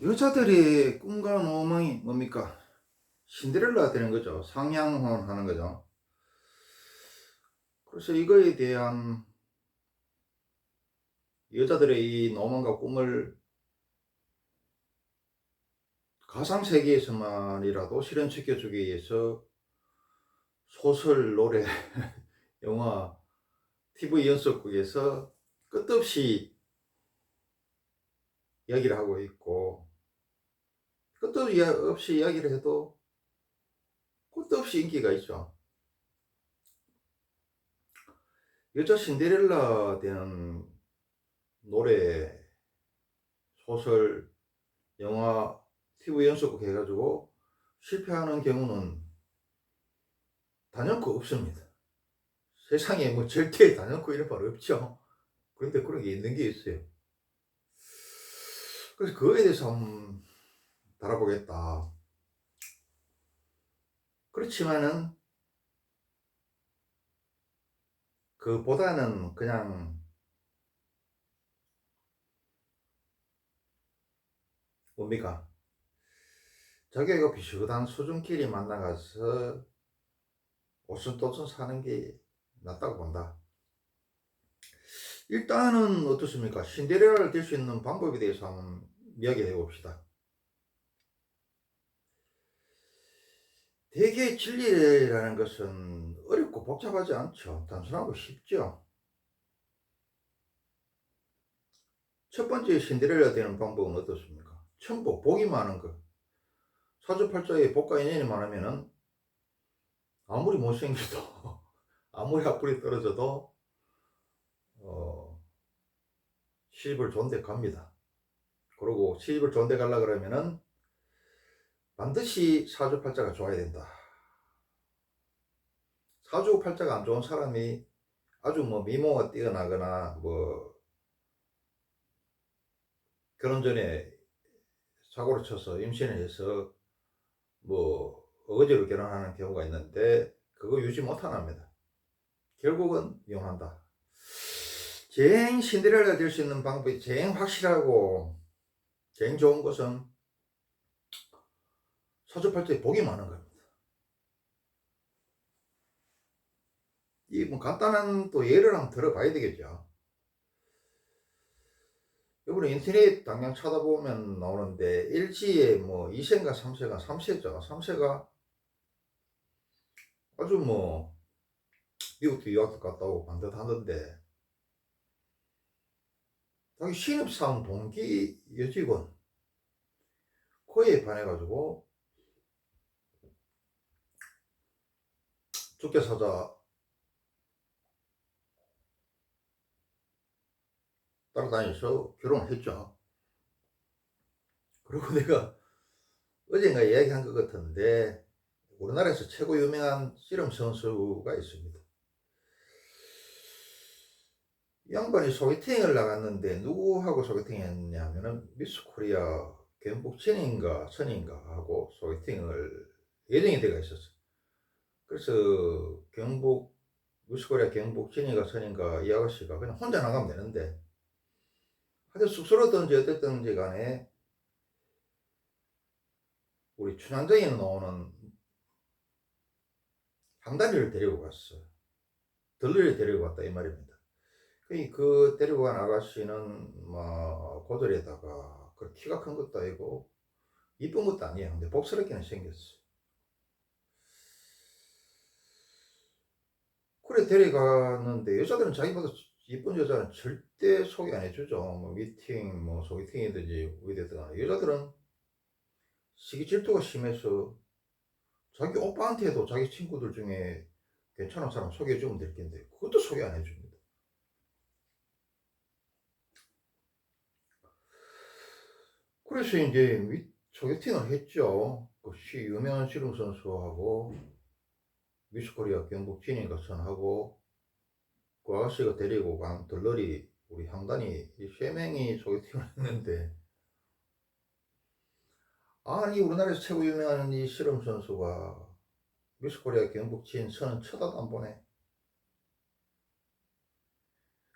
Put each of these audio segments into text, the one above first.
여자들의 꿈과 로망이 뭡니까? 신데렐라 되는 거죠. 상향혼 하는 거죠. 그래서 이거에 대한 여자들의 이 로망과 꿈을 가상 세계에서만이라도 실현시켜주기 위해서 소설, 노래, 영화, TV 연속극에서 끝없이 이야기를 하고 있고, 끝도 없이 이야기를 해도 끝도 없이 인기가 있죠. 여자 신데렐라 되는 노래, 소설, 영화, TV 연속극 해가지고 실패하는 경우는 단연코 없습니다. 세상에 뭐 절대 단연코 이런 말 없죠. 그런데 그런 게 있는 게 있어요. 그래서 그거에 대해서 한번 달아보겠다. 그렇지만은 그보다는 그냥 뭡니까? 자기가 비슷한 수준끼리 만나가서 오순도순 사는 게 낫다고 본다. 일단은 어떻습니까? 신데렐라를 될 수 있는 방법에 대해서 한번 이야기해 봅시다. 대개 진리라는 것은 어렵고 복잡하지 않죠. 단순하고 쉽죠. 첫 번째 신데렐라 되는 방법은 어떻습니까? 천복, 복이 많은 것. 사주팔자에 복과 인연이 많으면은 아무리 못생겨도 아무리 악플이 떨어져도 시집을 좋은 데 갑니다. 그리고 시집을 좋은 데 가려 그러면은 반드시 사주팔자가 좋아야 된다. 사주팔자가 안 좋은 사람이 아주 뭐 미모가 뛰어나거나 뭐 결혼 전에 사고를 쳐서 임신을 해서 뭐 어거지로 결혼하는 경우가 있는데 그거 유지 못하답니다. 결국은 이혼한다. 제일 신데렐라 될 수 있는 방법이 제일 확실하고 제일 좋은 것은 사주팔자에 복이 많은 겁니다. 이 뭐 간단한 또 예를 한번 들어봐야 되겠죠. 이번에 인터넷 당장 찾아보면 나오는데 일지에 뭐 2세인가 3세가 3세죠. 3세가 아주 뭐 미국도 유학도 갔다 오고 반듯하던데 자기 신입사원 동기 여직원 그에 반해가지고 죽게 사자 따라다니면서 결혼을 했죠. 그리고 내가 어젠가 이야기한 것 같은데 우리나라에서 최고 유명한 씨름 선수가 있습니다. 이 양반이 소개팅을 나갔는데 누구하고 소개팅 했냐면은 미스 코리아 경북진인가 선인가 하고 소개팅을 예정이 돼가 있었어. 그래서 경북 미스 코리아 경북진인가 선인가 이 아가씨가 그냥 혼자 나가면 되는데 하여튼 쑥스러웠던지 어땠던지 간에 우리 춘향전에 나오는 황단이를 데리고 갔어. 들러리를 데리고 갔다 이 말입니다. 그 데리고 간 아가씨는 뭐 고졸에다가 그 키가 큰 것도 아니고 이쁜 것도 아니에요. 근데 복스럽게는 생겼어. 그래 데려가는데 여자들은 자기보다 이쁜 여자는 절대 소개 안 해주죠. 뭐 미팅, 뭐 소개팅이든지 어디든 간에 여자들은 시기 질투가 심해서 자기 오빠한테도 자기 친구들 중에 괜찮은 사람 소개해주면 될 텐데 그것도 소개 안 해줍니다. 그래서 이제 소개팅을 했죠. 그 유명한 씨름 선수하고 미스코리아 경북 진인가 선하고 그 아가씨가 데리고 간 들러리 우리 향단이 이 세 명이 소개팅을 했는데 아니 우리나라에서 최고 유명한 이 씨름 선수가 미스코리아 경북 진 선은 쳐다도 안 보네.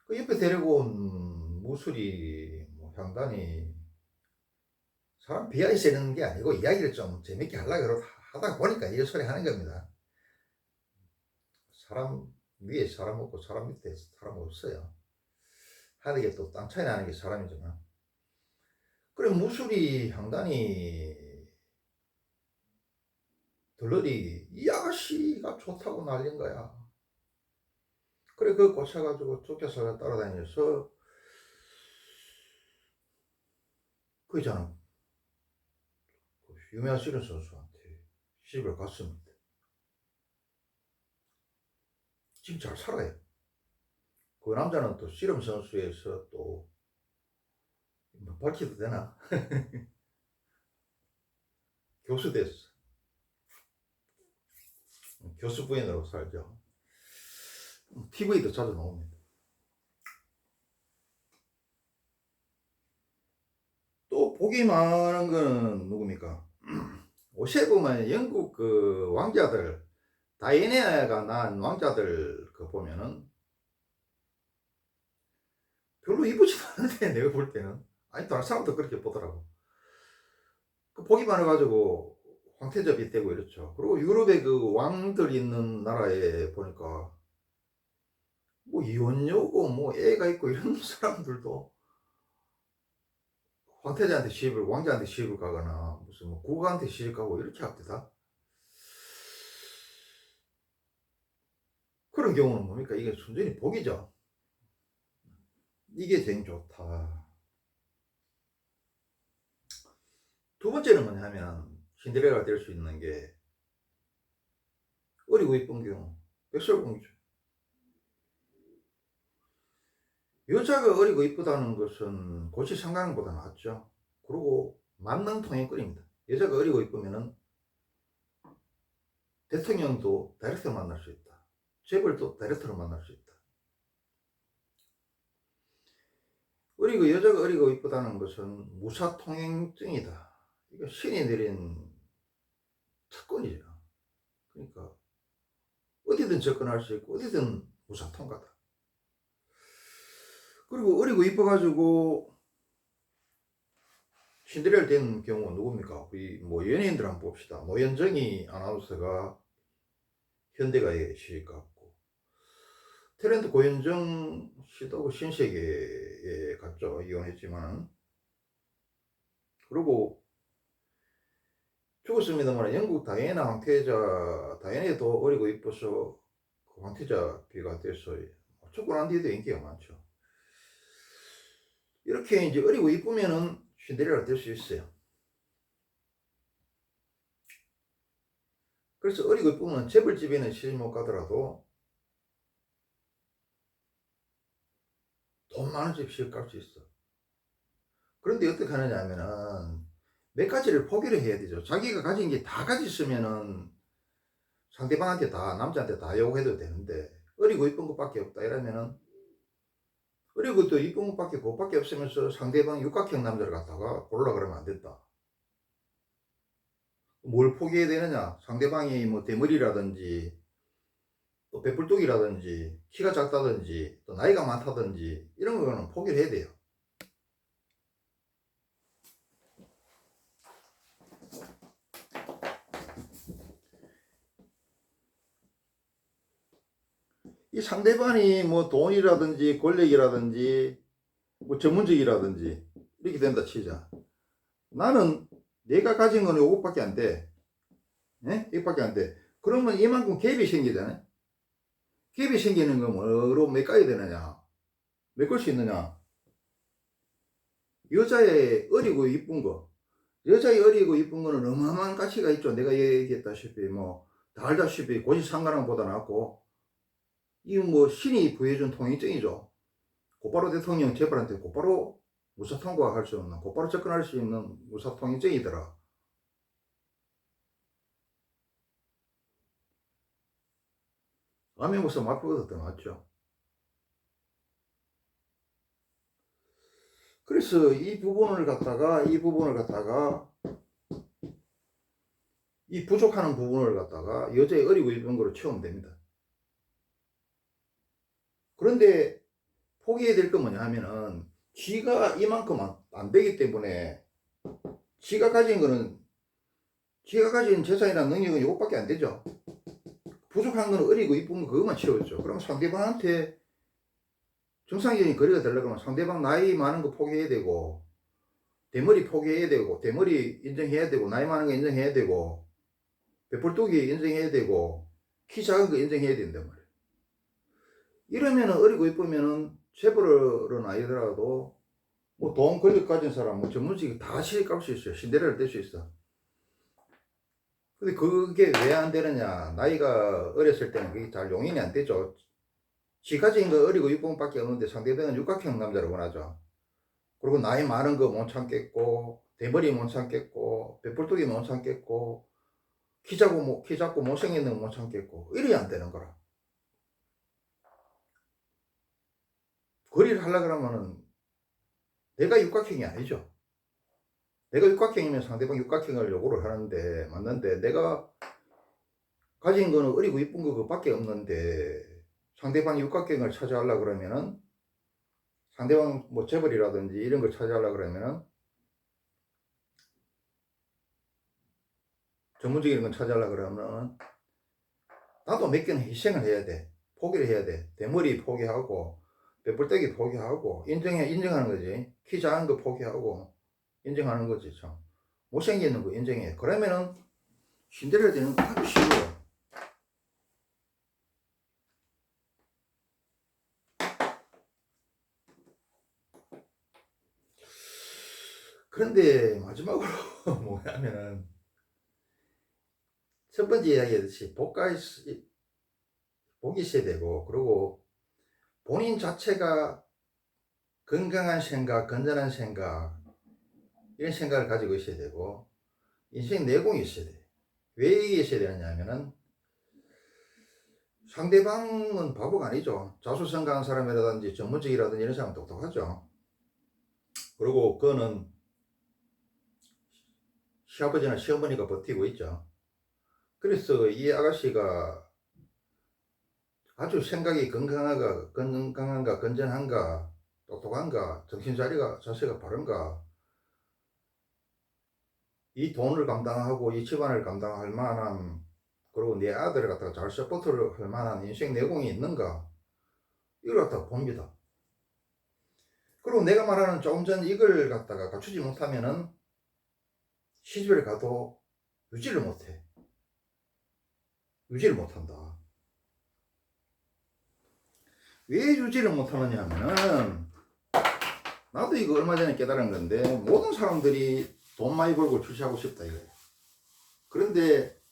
그 옆에 데리고 온 무술이 뭐 향단이 사람 비하해서 이러는 게 아니고 이야기를 좀 재밌게 하려고 하다 보니까 이런 소리 하는 겁니다. 사람 위에 사람 없고 사람 밑에 사람 없어요. 하는 게 또 땅 차이 나는 게 사람이지만. 그래 무술이 향단이 들러리 이 아가씨가 좋다고 난린 거야. 그래 그 꽂혀가지고 쫓겨서 따라다니면서 그 있잖아 그 유명한 씨름 선수한테 시집을 갔습니다. 지금 잘 살아요. 그 남자는 또 씨름 선수에서 또 밝혀도 되나? 교수 됐어. 교수 부인으로 살죠. TV도 자주 나옵니다. 또 복이 많은 건 누굽니까? 옷에 보면 영국 그 왕자들 다이애나가 낳은 왕자들 그 보면은 별로 이쁘지 않은데 내가 볼 때는 아니 다른 사람도 그렇게 보더라고. 그 복이 많아가지고 황태자비 되고 이렇죠. 그리고 유럽의 그 왕들 있는 나라에 보니까 뭐 이혼녀고 뭐 애가 있고 이런 사람들도 황태자한테 시집을 왕자한테 시집을 가거나 무슨 뭐 국왕한테 시집 가고 이렇게 합니다. 그런 경우는 뭡니까? 이게 순전히 복이죠. 이게 제일 좋다. 두 번째는 뭐냐면 신데렐라가 될 수 있는 게 어리고 이쁜 경우 백설공주죠. 여자가 어리고 이쁘다는 것은 고시상관보다 낫죠. 그리고 만능통행권입니다. 여자가 어리고 이쁘면은 대통령도 다이렉트로 만날 수 있다. 재벌도 다이렉트로 만날 수 있다. 여자가 어리고 이쁘다는 것은 무사통행증이다. 이거 신이 내린 특권이죠. 그러니까 어디든 접근할 수 있고 어디든 무사통과다. 그리고 어리고 이뻐가지고 신데렐라 된 경우는 누굽니까? 뭐 연예인들 한번 봅시다. 노현정이 아나운서가 현대가에 시집 갔고 탤런트 고현정 씨도 신세계에 갔죠. 이혼했지만. 그리고 죽었습니다만 영국 다이애나 황태자 다이애나도 어리고 이뻐서 그 황태자 비가 돼서 죽고 난 뒤에도 인기가 많죠. 이렇게 이제 어리고 이쁘면은 신데렐라 될 수 있어요. 그래서 어리고 이쁘면 재벌집에는 시집 못 가더라도 돈 많은 집 시집 갈 수 있어. 그런데 어떻게 하느냐 하면은 몇 가지를 포기를 해야 되죠. 자기가 가진 게 다 가졌으면은 상대방한테 다 남자한테 다 요구해도 되는데 어리고 이쁜 것밖에 없다 이러면은 어리고 또 이쁜 것밖에 그것밖에 없으면서 상대방 육각형 남자를 갖다가 고르라 그러면 안 된다. 뭘 포기해야 되느냐? 상대방이 뭐 대머리라든지 또 배불뚝이라든지 키가 작다든지 또 나이가 많다든지 이런 거는 포기를 해야 돼요. 이 상대방이 뭐 돈이라든지 권력이라든지 뭐 전문직이라든지 이렇게 된다 치자. 나는 내가 가진 건 이것밖에 안 돼. 예? 이것밖에 안 돼. 그러면 이만큼 갭이 생기잖아요. 갭이 생기는 건 뭐로 메꿔야 되느냐? 메꿀 수 있느냐? 여자의 어리고 이쁜 거. 여자의 어리고 이쁜 거는 어마어마한 가치가 있죠. 내가 얘기했다시피 뭐 다 알다시피 고시상관보다 낫고 이 뭐 신이 부여준 통행증이죠. 곧바로 대통령 재벌한테 곧바로 무사통과할 수 없는 곧바로 접근할 수 있는 무사통행증이더라. 암행무사 맞보다 더 낫죠. 그래서 이 부분을 갖다가 이 부족하는 부분을 갖다가 여자의 어리고 이쁜 거로 채우면 됩니다. 그런데 포기해야 될 건 뭐냐 하면은 쥐가 이만큼 안 되기 때문에 지가 가진 거는, 지가 가진 재산이나 능력은 이것밖에 안 되죠. 부족한 거는 어리고 이쁜 거 그것만 채워줘. 그럼 상대방한테 정상적인 거리가 되려면 상대방 나이 많은 거 포기해야 되고, 대머리 포기해야 되고, 대머리 인정해야 되고, 나이 많은 거 인정해야 되고, 배불뚝이 인정해야 되고, 키 작은 거 인정해야 된단 말이에요. 이러면은 어리고 이쁘면은 재벌은 아니더라도 뭐 돈 권력 가진 사람, 뭐 전문직이 다 시집갈 수 있어요. 신데렐라 될 수 있어. 근데 그게 왜 안 되느냐? 나이가 어렸을 때는 그게 잘 용인이 안 되죠. 지 가진 거 어리고 이쁜 밖에 없는데 상대방은 육각형 남자를 원하죠. 그리고 나이 많은 거 못 참겠고, 대머리 못 참겠고, 배불뚝이 못 참겠고, 키 작고 못생긴 거 못 참겠고, 이래야 안 되는 거라. 거리를 하려 그러면은 내가 육각형이 아니죠. 내가 육각형이면 상대방 육각형을 요구를 하는데, 맞는데, 내가 가진 거는 어리고 이쁜 거 그밖에 없는데, 상대방 육각형을 찾아하려 그러면은, 상대방 뭐 재벌이라든지 이런 걸 찾아하려 그러면은, 전문적인 걸 찾아하려 그러면은, 나도 몇 개는 희생을 해야 돼. 포기를 해야 돼. 대머리 포기하고, 배불떼기 포기하고, 인정하는 거지. 키 작은 거 포기하고, 인정하는 거지, 참. 못생기는 거 인정해. 그러면은, 신데렐라 되는 거 아주 쉬워요. 그런데, 마지막으로, 뭐냐면은, 첫 번째 이야기했듯이, 복이 있어야 되고, 그리고 본인 자체가 건강한 생각, 건전한 생각, 이런 생각을 가지고 있어야 되고, 인생 내공이 있어야 돼. 왜 이게 있어야 되느냐 하면은, 상대방은 바보가 아니죠. 자수성가한 사람이라든지 전문직이라든지 이런 사람은 똑똑하죠. 그리고 그거는 시아버지나 시어머니가 버티고 있죠. 그래서 이 아가씨가 아주 생각이 건강한가, 건전한가, 똑똑한가, 자세가 바른가, 이 돈을 감당하고 이 집안을 감당할 만한, 그리고 내 아들을 갖다가 잘 서포트를 할 만한 인생 내공이 있는가, 이걸 갖다가 봅니다. 그리고 내가 말하는 조금 전 이걸 갖다가 갖추지 못하면은 시집을 가도 유지를 못해. 유지를 못한다. 왜 유지를 못하느냐 하면은, 나도 이거 얼마 전에 깨달은 건데, 모든 사람들이 돈 많이 벌고 출세하고 싶다 이거예요. 그런데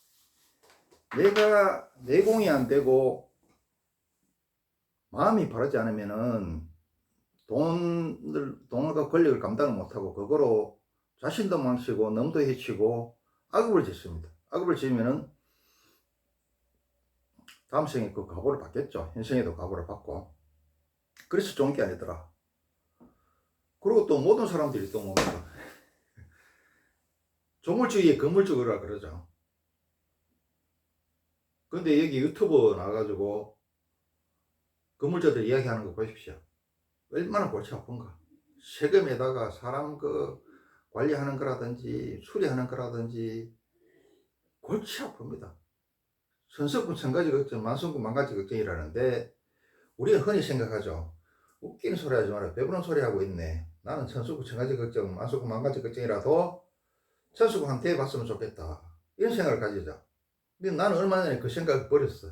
내가 내공이 안 되고 마음이 바르지 않으면은 돈과 권력을 감당을 못하고 그거로 자신도 망치고 넘도 해치고 악업을 짓습니다. 악업을 지으면은 다음 생에 그 각오를 받겠죠. 현생에도 각오를 받고. 그래서 좋은 게 아니더라. 그리고 또 모든 사람들이 또 뭡니까? 조물주의에 건물주의라 그러죠. 근데 여기 유튜브 나와가지고 건물주들 이야기하는 거 보십시오. 얼마나 골치 아픈가. 세금에다가 사람 관리하는 거라든지 수리하는 거라든지 골치 아픕니다. 천석군 천가지 걱정, 만석군 만가지 걱정이라는데, 우리가 흔히 생각하죠. 웃기는 소리 하지 마라. 배부른 소리 하고 있네. 나는 천석군 천가지 걱정, 만석군 만가지 걱정이라도 천석군한테 봤으면 좋겠다. 이런 생각을 가지자. 근데 나는 얼마 전에 그 생각을 버렸어.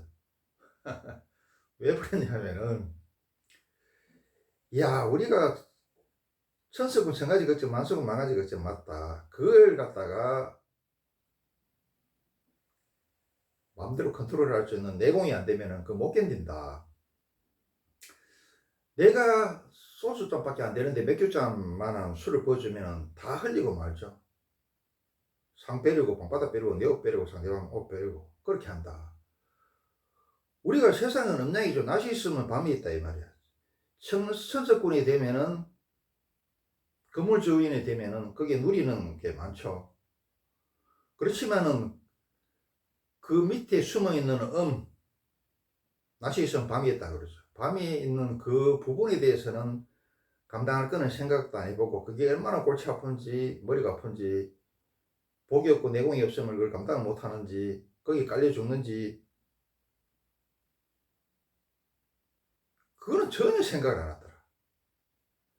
왜 버렸냐면은, 야, 우리가 천석군 천가지 걱정, 만석군 만가지 걱정 맞다. 그걸 갖다가 마음대로 컨트롤할 수 있는 내공이 안 되면은 그거 못 견딘다. 내가 소주잔밖에 안 되는데 맥주잔만한 술을 부어주면 다 흘리고 말죠. 상 빼려고, 방바닥 빼려고, 내 옷 빼려고, 상대방 옷 빼려고, 그렇게 한다. 우리가 세상은 음양이죠. 낮이 있으면 밤이 있다 이 말이야. 천석군이 되면은, 건물주인이 되면은 거기에 누리는 게 많죠. 그렇지만은 그 밑에 숨어있는 낮이 있으면 밤이 있다 그러죠. 밤이 있는 그 부분에 대해서는 감당할 거는 생각도 안 해보고, 그게 얼마나 골치 아픈지 머리가 아픈지 복이 없고 내공이 없으면 그걸 감당을 못하는지, 거기 깔려 죽는지, 그거는 전혀 생각을 안 하더라.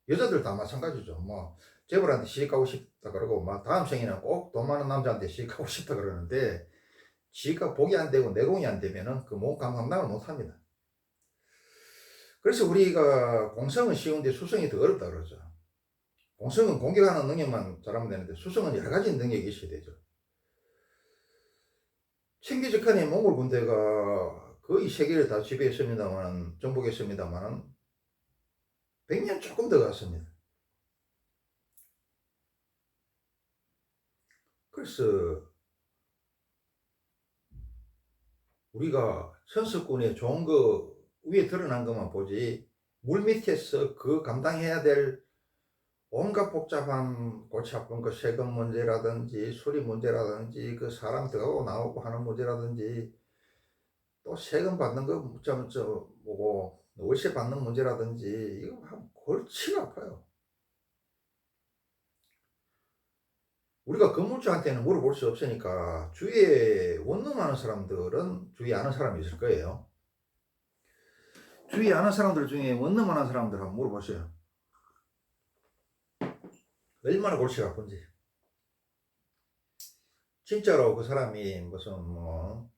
여자들 다 마찬가지죠. 뭐 재벌한테 시집가고 싶다 그러고 막 다음 생에는 꼭 돈 많은 남자한테 시집가고 싶다 그러는데, 지가 복이 안 되고 내공이 안 되면은 그 몸 감당을 못 합니다. 그래서 우리가 공성은 쉬운데 수성이 더 어렵다 그러죠. 공성은 공격하는 능력만 잘하면 되는데 수성은 여러 가지 능력이 있어야 되죠. 칭기즈칸의 몽골 군대가 거의 세계를 다 지배했습니다만, 정복했습니다만 100년 조금 더 갔습니다. 그래서 우리가 천수꾼의 좋은 거 위에 드러난 것만 보지, 물 밑에서 그 감당해야 될 온갖 복잡한 골치 아픈 그 세금 문제라든지 수리 문제라든지 그 사람 들어가고 나오고 하는 문제라든지 또 세금 받는 거 뭐고 월세 받는 문제라든지 이거 골치가 아파요. 우리가 건물주한테는 물어볼 수 없으니까 주위에 원룸하는 사람들은 주위에 아는 사람이 있을 거예요. 주위에 아는 사람들 중에 원룸하는 사람들 한번 물어보세요. 얼마나 골치가 아픈지. 진짜로 그 사람이 무슨 뭐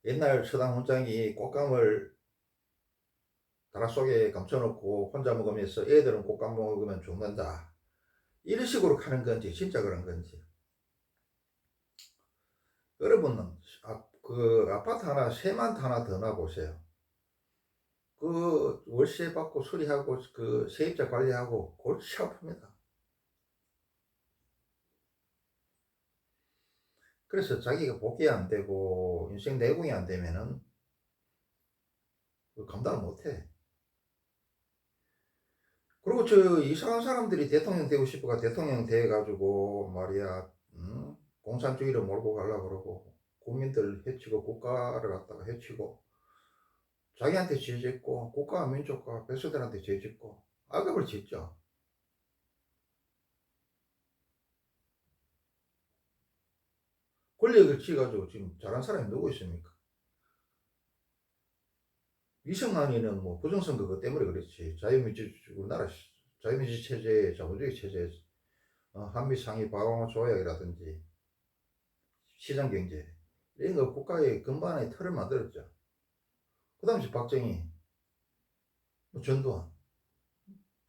옛날 서당 훈장이 꽃감을 다라 속에 감춰놓고 혼자 먹으면서 애들은 꽃감 먹으면 죽는다, 이런 식으로 가는 건지 진짜 그런 건지. 여러분은 그 아파트 하나 세만트 하나 더 놔보세요. 그 월세 받고 수리하고 그 세입자 관리하고 골치 아픕니다. 그래서 자기가 복귀 안 되고 인생 내공이 안 되면은 감당을 못해. 그리고 저 이상한 사람들이 대통령 되고 싶어가 대통령 돼가지고 말이야, 공산주의를 몰고 가려고 그러고 국민들 해치고 국가를 갖다가 해치고 자기한테 죄짓고 국가와 민족과 백성들한테 죄짓고 악업을 짓죠. 권력을 쥐가지고 지금 잘한 사람이 누구 있습니까? 이승만이는 뭐 부정선거 그것 때문에 그렇지. 우리나라 자유민주 체제, 자본주의 체제, 한미 상위 방어 조약이라든지 시장경제 이런 거 국가의 근반의 틀을 만들었죠. 그 당시 박정희, 뭐 전두환,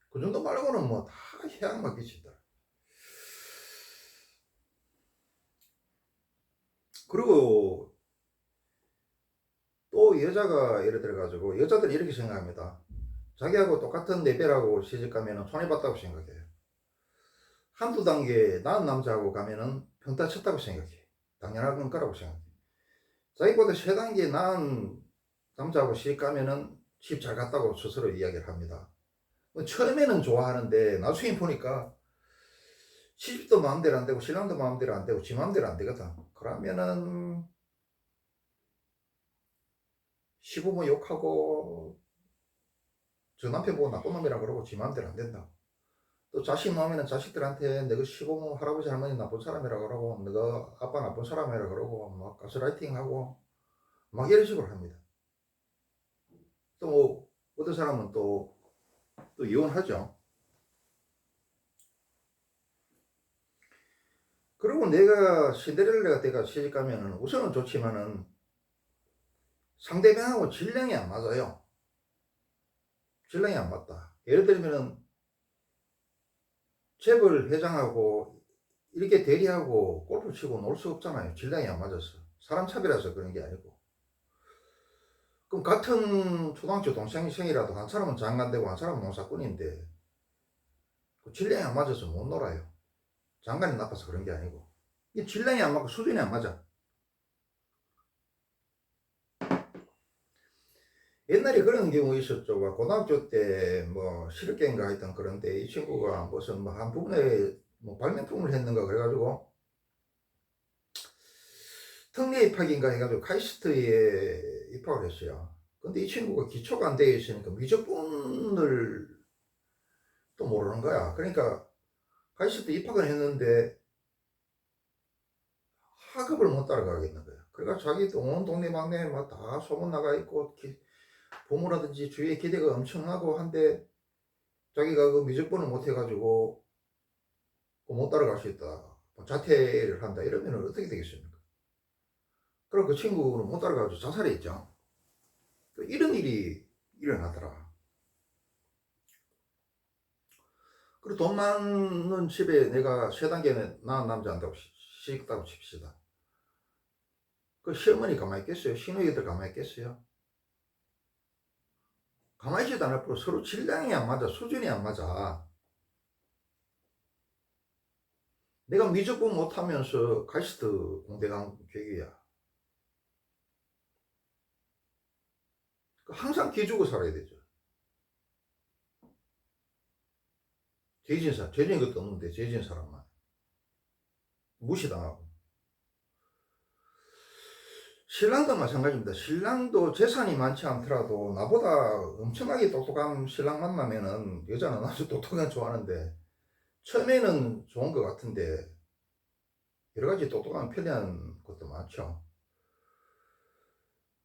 그 정도 말고는 뭐 다 해악만 끼친다. 그리고 또 여자가 예를 들어 가지고 여자들이 이렇게 생각합니다. 자기하고 똑같은 레벨하고 시집가면 손해봤다고 생각해요. 한두 단계 나은 남자하고 가면은 평타 쳤다고 생각해. 당연한 거라고 생각해. 자기보다 세 단계 나은 남자하고 시집가면은 집 잘 갔다고 스스로 이야기를 합니다. 처음에는 좋아하는데 나중에 보니까 시집도 마음대로 안 되고 신랑도 마음대로 안 되고 지 마음대로 안 되거든. 그러면은 시부모 욕하고 저 남편 보고 나쁜 놈이라 그러고 지 마음대로 안 된다. 또 자식 마음에는 자식들한테 너가 시부모 할아버지 할머니 나쁜 사람이라 그러고 너가 아빠 나쁜 사람이라 그러고 막 가스라이팅하고 막 이런 식으로 합니다. 또 뭐 어떤 사람은 또 이혼하죠. 그리고 내가 신데렐라가 내가 시집 가면은 우선은 좋지만은 상대방하고 질량이 안 맞아요. 질량이 안 맞다. 예를 들면은 재벌 회장하고 이렇게 대리하고 골프 치고 놀 수 없잖아요. 질량이 안 맞아서. 사람 차별해서 그런 게 아니고. 그럼 같은 초등학교 동생이라도 한 사람은 장관되고 한 사람은 농사꾼인데 그 질량이 안 맞아서 못 놀아요. 장관이 나빠서 그런 게 아니고. 이게 질량이 안 맞고 수준이 안 맞아. 옛날에 그런 경우 있었죠. 고등학교 때 뭐 실업계인가 하여튼 그런데 이 친구가 무슨 뭐 한 부분에 뭐 발명품을 했는가 그래가지고 특례 입학인가 해가지고 카이스트에 입학을 했어요. 근데 이 친구가 기초가 안 되어 있으니까 미적분을 또 모르는 거야. 그러니까 카이스트 입학을 했는데 학업을 못 따라가겠는 거야. 그러니까 자기 온 동네방네 막 다 소문 나가 있고 부모라든지 주위에 기대가 엄청나고 한데 자기가 그 미적분을 못 해가지고 못 따라갈 수 있다. 자퇴를 한다. 이러면 어떻게 되겠습니까? 그럼 그 친구는 못 따라가지고 자살했죠. 이런 일이 일어나더라. 그리고 돈 많은 집에 내가 세 단계 낳은 남자 한다고 시집다고 칩시다. 그 시어머니 가만히 있겠어요? 시누이들 가만히 있겠어요? 가만히 있지도 않을 뿐 서로 질량이 안 맞아. 수준이 안 맞아. 내가 미적분 못하면서 가이스트 공대 간 계기야. 항상 기주고 살아야 되죠. 죄진 것도 없는데 죄진 사람만 무시당하고. 신랑도 마찬가지입니다. 신랑도 재산이 많지 않더라도 나보다 엄청나게 똑똑한 신랑 만나면은 여자는 아주 똑똑한 좋아하는데 처음에는 좋은 것 같은데 여러 가지 똑똑한 편리한 것도 많죠.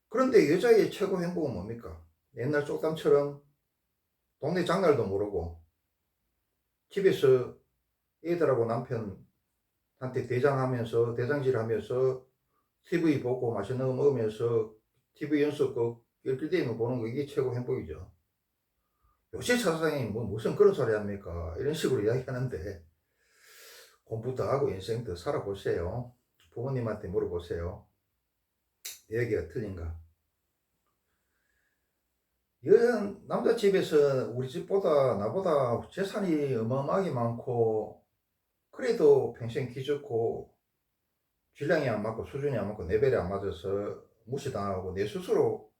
그런데 여자의 최고 행복은 뭡니까? 옛날 쪽담처럼 동네 장날도 모르고 집에서 애들하고 남편한테 대장질하면서 TV 보고 맛있는 거 먹으면서 TV 연속극 열길대면 보는 거 이게 최고 행복이죠. 요새 사상이 뭐 무슨 그런 소리 합니까? 이런 식으로 이야기하는데 공부도 하고 인생 더 살아보세요. 부모님한테 물어보세요. 내 얘기가 틀린가? 남자 집에서 우리 집보다 나보다 재산이 어마어마하게 많고 그래도 평생 기죽고 질량이 안 맞고 수준이 안 맞고 레벨이 안 맞아서 무시당하고 내 스스로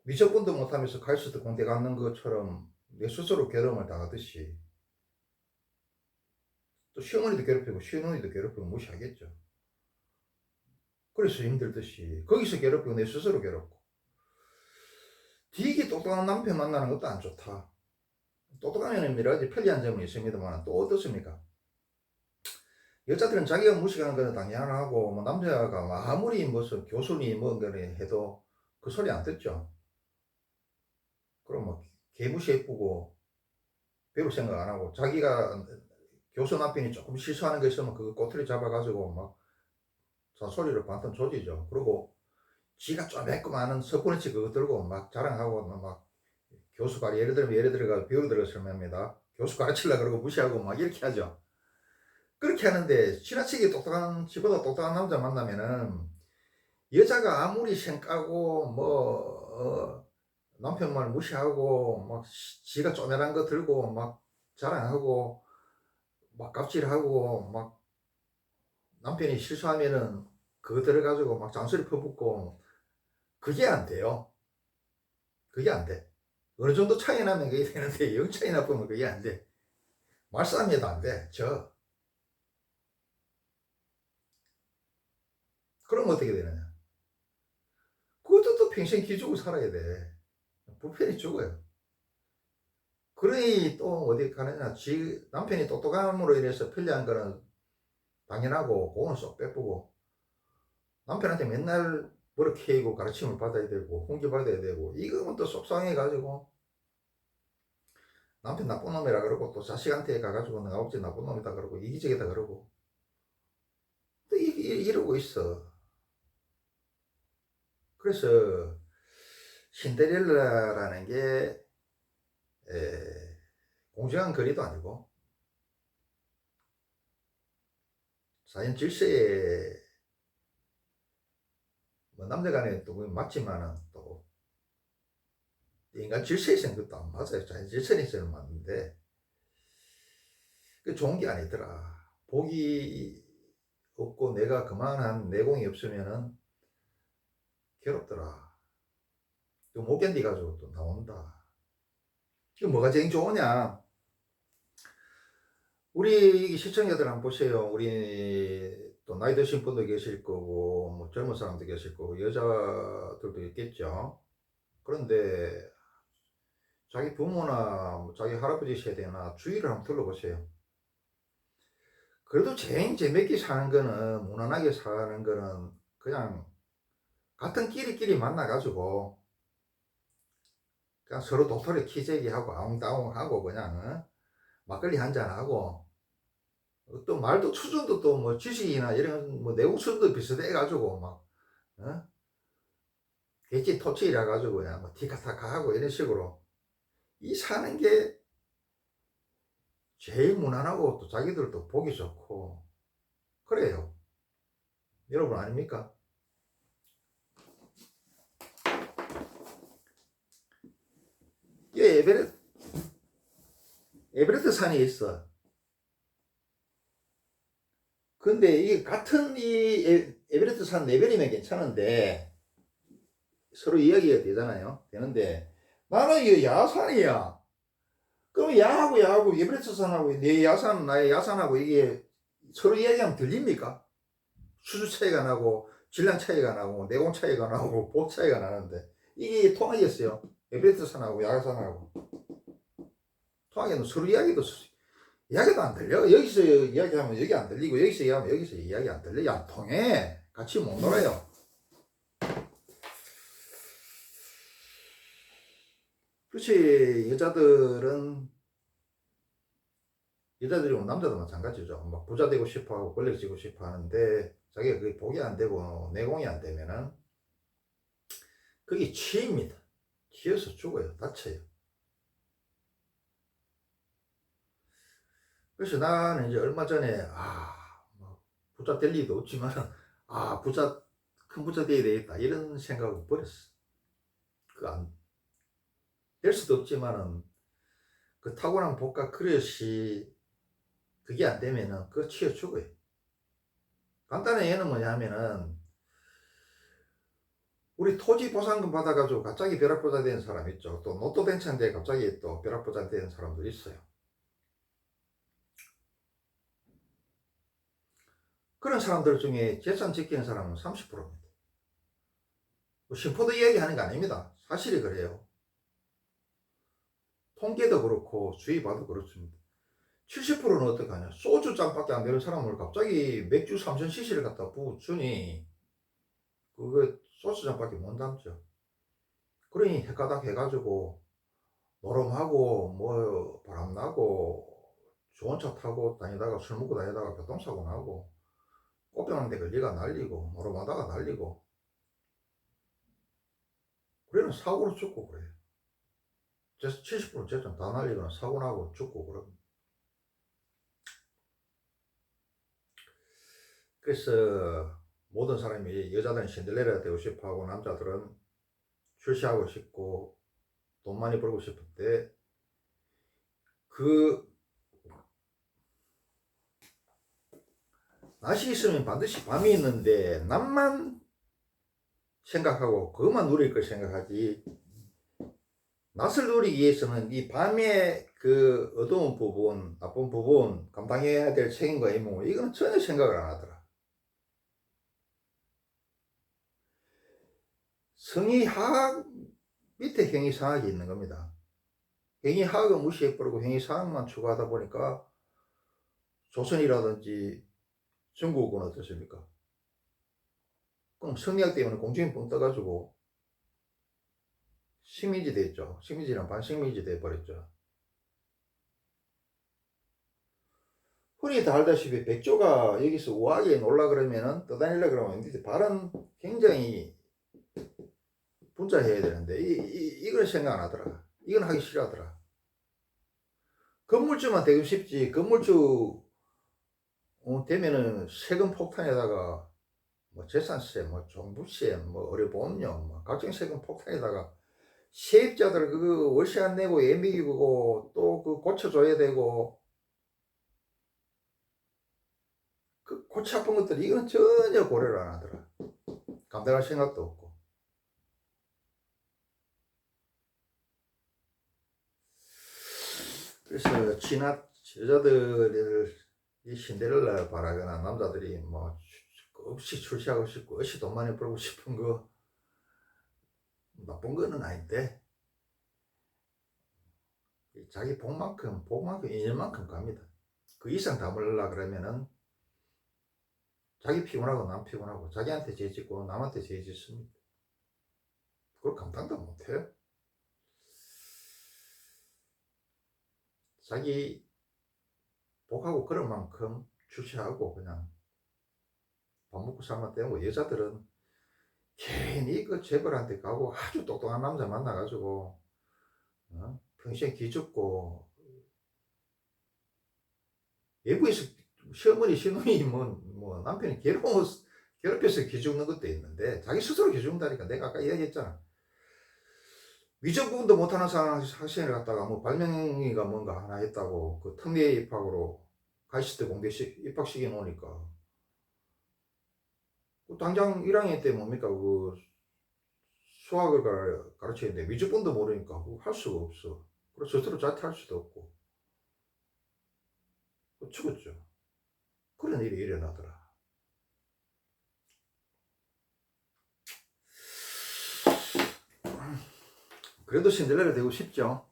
미적분도 못하면서 가이스트 공대 갔는 것처럼 내 스스로 괴로움을 당하듯이 또 시어머니도 괴롭히고 시어머니도 괴롭히고 무시하겠죠. 그래서 힘들듯이 거기서 괴롭히고 내 스스로 괴롭고 되게 똑똑한 남편 만나는 것도 안 좋다. 똑똑하면 여러 가지 편리한 점은 있습니다만 또 어떻습니까? 여자들은 자기가 무식한 거는 당연하고 뭐 남자가 뭐 아무리 무슨 교수니 뭔가를 해도 그 소리 안 듣죠. 그럼 뭐 개무시 예쁘고 배울 생각 안 하고 자기가 교수 남편이 조금 실수하는 거 있으면 그거 꼬투리 잡아가지고 막 잔소리를 반턴 조지죠. 그리고 지가 쪼매고 석고리치 그거 들고 막 자랑하고 막 교수 가르 예를 들어가 배우러 들어서 말입니다. 교수 가르치려고 그러고 무시하고 막 이렇게 하죠. 그렇게 하는데 지나치게 똑똑한 지보다 똑똑한 남자 만나면은 여자가 아무리 생까고 남편 말 무시하고 막 지가 쪼매난 거 들고 막 자랑하고 막 갑질하고 막 남편이 실수하면은 그거 들어가지고 막 잔소리 퍼붓고 그게 안 돼요. 그게 안 돼. 어느 정도 차이 나면 그게 되는데 영 차이 나쁘면 그게 안 돼. 말싸움해도 안 돼. 그럼 어떻게 되느냐. 그것도 또 평생 기죽고 살아야 돼. 불편히 죽어요. 그러니 또 어디 가느냐. 남편이 똑똑함으로 인해서 편리한 거는 당연하고 그거는 쏙 빼쁘고 남편한테 맨날 버럭해이고 가르침을 받아야 되고 훈계 받아야 되고 이거는 또 속상해가지고 남편 나쁜 놈이라 그러고 또 자식한테 가가지고 내가 어째 나쁜 놈이다 그러고 이기적이다 그러고 또 이러고 있어. 그래서 신데렐라라는 게 공정한 거리도 아니고 자연 질서에 뭐 남녀간에 또 맞지만은 또 인간 질서에서는 그것도 안 맞아요. 자연 질서에서는 맞는데 그 좋은 게 아니더라. 복이 없고 내가 그만한 내공이 없으면은 괴롭더라. 또 못 견디가지고 또 나온다. 지금 뭐가 제일 좋으냐? 우리 시청자들 한번 보세요. 우리 또 나이 드신 분도 계실 거고, 뭐 젊은 사람도 계실 거고, 여자들도 있겠죠. 그런데 자기 부모나 뭐 자기 할아버지 세대나 주위를 한번 둘러보세요. 그래도 재밌게 사는 거는, 무난하게 사는 거는 그냥 같은 끼리끼리 만나가지고 그냥 서로 도토리 키재기하고 아웅다웅하고 그냥 막걸리 한잔하고, 또 말도 수준도 또 뭐 지식이나 이런 뭐 내공 수준도 비슷해가지고 막 개찌 토치이라 가지고 그냥 뭐 티카타카 하고 이런 식으로 이 사는 게 제일 무난하고 또 자기들도 보기 좋고 그래요. 여러분 아닙니까? 이 에베레스트 산이 있어. 근데 이게 같은 에베레스트 산 레벨이면 괜찮은데 서로 이야기가 되잖아요. 되는데 나는 이게 야산이야. 그럼 야하고 에베레스트 산하고 내 야산 나의 야산하고 이게 서로 이야기하면 들립니까? 수주 차이가 나고 질량 차이가 나고 내공 차이가 나고 복 차이가 나는데 이게 통하겠어요? 에베레스트 산하고 야산하고 통하겠는 서로 이야기도 안 들려. 여기서 이야기하면 여기 안 들리고 여기서 이야기하면 여기서 이야기 안 들려. 안 통해. 같이 못 놀아요. 그렇지. 여자들이 뭐 남자도 마찬가지죠. 막 부자 되고 싶어 하고 권력 지고 싶어 하는데 자기가 그게 복이 안 되고 내공이 안 되면은 그게 취입니다. 취해서 죽어요. 다쳐요. 그래서 나는 이제 얼마 전에 뭐 부자 될 리도 없지만 큰 부자 돼야 되겠다 이런 생각을 버렸어. 그 안 될 수도 없지만은 그 타고난 복과 그릇이 그게 안 되면은 그거 치여 죽어요. 간단한 예는 뭐냐면은 우리 토지 보상금 받아가지고 갑자기 벼락부자 된 사람 있죠. 또 로또 당첨돼 갑자기 또 벼락부자 된 사람도 있어요. 그런 사람들 중에 재산 지키는 사람은 30%입니다. 뭐 심포도 이야기하는 거 아닙니다. 사실이 그래요. 통계도 그렇고 주의 봐도 그렇습니다. 70%는 어떡하냐. 소주잔밖에 안 되는 사람을 갑자기 맥주 3000cc를 갖다 부으니 그거 소주잔밖에 못 담죠. 그러니 헷가닥 해가지고 노름하고 뭐 바람나고 좋은 차 타고 다니다가 술 먹고 다니다가 교통사고 나고 꽃병한테 걸리가 날리고 노름하다가 날리고 그래는 사고로 죽고 그래요. 70% 재점 다 날리거나 사고 나고 죽고 그럽니다. 그래서 모든 사람이 여자들은 신데렐라 되고 싶어 하고 남자들은 출시하고 싶고 돈 많이 벌고 싶을 때 그 낮이 있으면 반드시 밤이 있는데 낮만 생각하고 그것만 누릴 걸 생각하지 낮을 누리기 위해서는 이 밤의 그 어두운 부분 나쁜 부분 감당해야 될 책임과 의무 이거는 전혀 생각을 안 하더라. 성의하학 밑에 행위사학이 있는 겁니다. 행위하학은 무시해버리고 행위사학만 추구하다 보니까 조선이라든지 중국은 어떻습니까? 그럼 성리학 때문에 공중에 뻥 떠가지고 식민지 됐죠. 식민지랑 반식민지 돼버렸죠. 흔히 다 알다시피 백조가 여기서 우아하게 놀라 그러면은 떠다니려 그러면 이제 발은 굉장히 분자해야 되는데 이걸 생각 안 하더라. 이건 하기 싫어하더라. 건물주만 되고 싶지 건물주 되면은 세금 폭탄에다가 뭐 재산세, 뭐 종부세, 뭐 의료보험료, 뭐 각종 세금 폭탄에다가 세입자들 그 월세 안 내고 예비고 또 그 고쳐줘야 되고 그 골치 아픈 것들 이거는 전혀 고려를 안 하더라. 감당할 생각도 없고. 그래서 친한 여자들을 이 신데렐라 바라거나 남자들이 뭐 없이 출시하고 싶고 없이 돈 많이 벌고 싶은 거 나쁜 거는 아닌데 자기 복만큼 인연만큼 갑니다. 그 이상 담으려 그러면은 자기 피곤하고 남 피곤하고 자기한테 죄 짓고 남한테 죄 짓습니다. 그걸 감당도 못해요. 자기 복하고 그런 만큼 주체하고 그냥 밥 먹고 살만 때우고, 여자들은 괜히 그 재벌한테 가고 아주 똑똑한 남자 만나가지고 평생 기죽고, 외부에서 시어머니 시누이 뭐 남편이 괴롭혀서 기죽는 것도 있는데 자기 스스로 기죽는다니까. 내가 아까 이야기했잖아. 위조 부분도 못하는 학생을 갖다가 뭐 발명이가 뭔가 하나 했다고 그 특례 입학으로 가시대 공대 입학시켜 놓으니까 당장 1학년 때 뭡니까 그 수학을 가르쳐야 되는데 위조분도 모르니까 할 수가 없어. 그래서 스스로 자퇴할 수도 없고 죽었죠. 그런 일이 일어나더라. 그래도 신데렐라 되고 싶죠.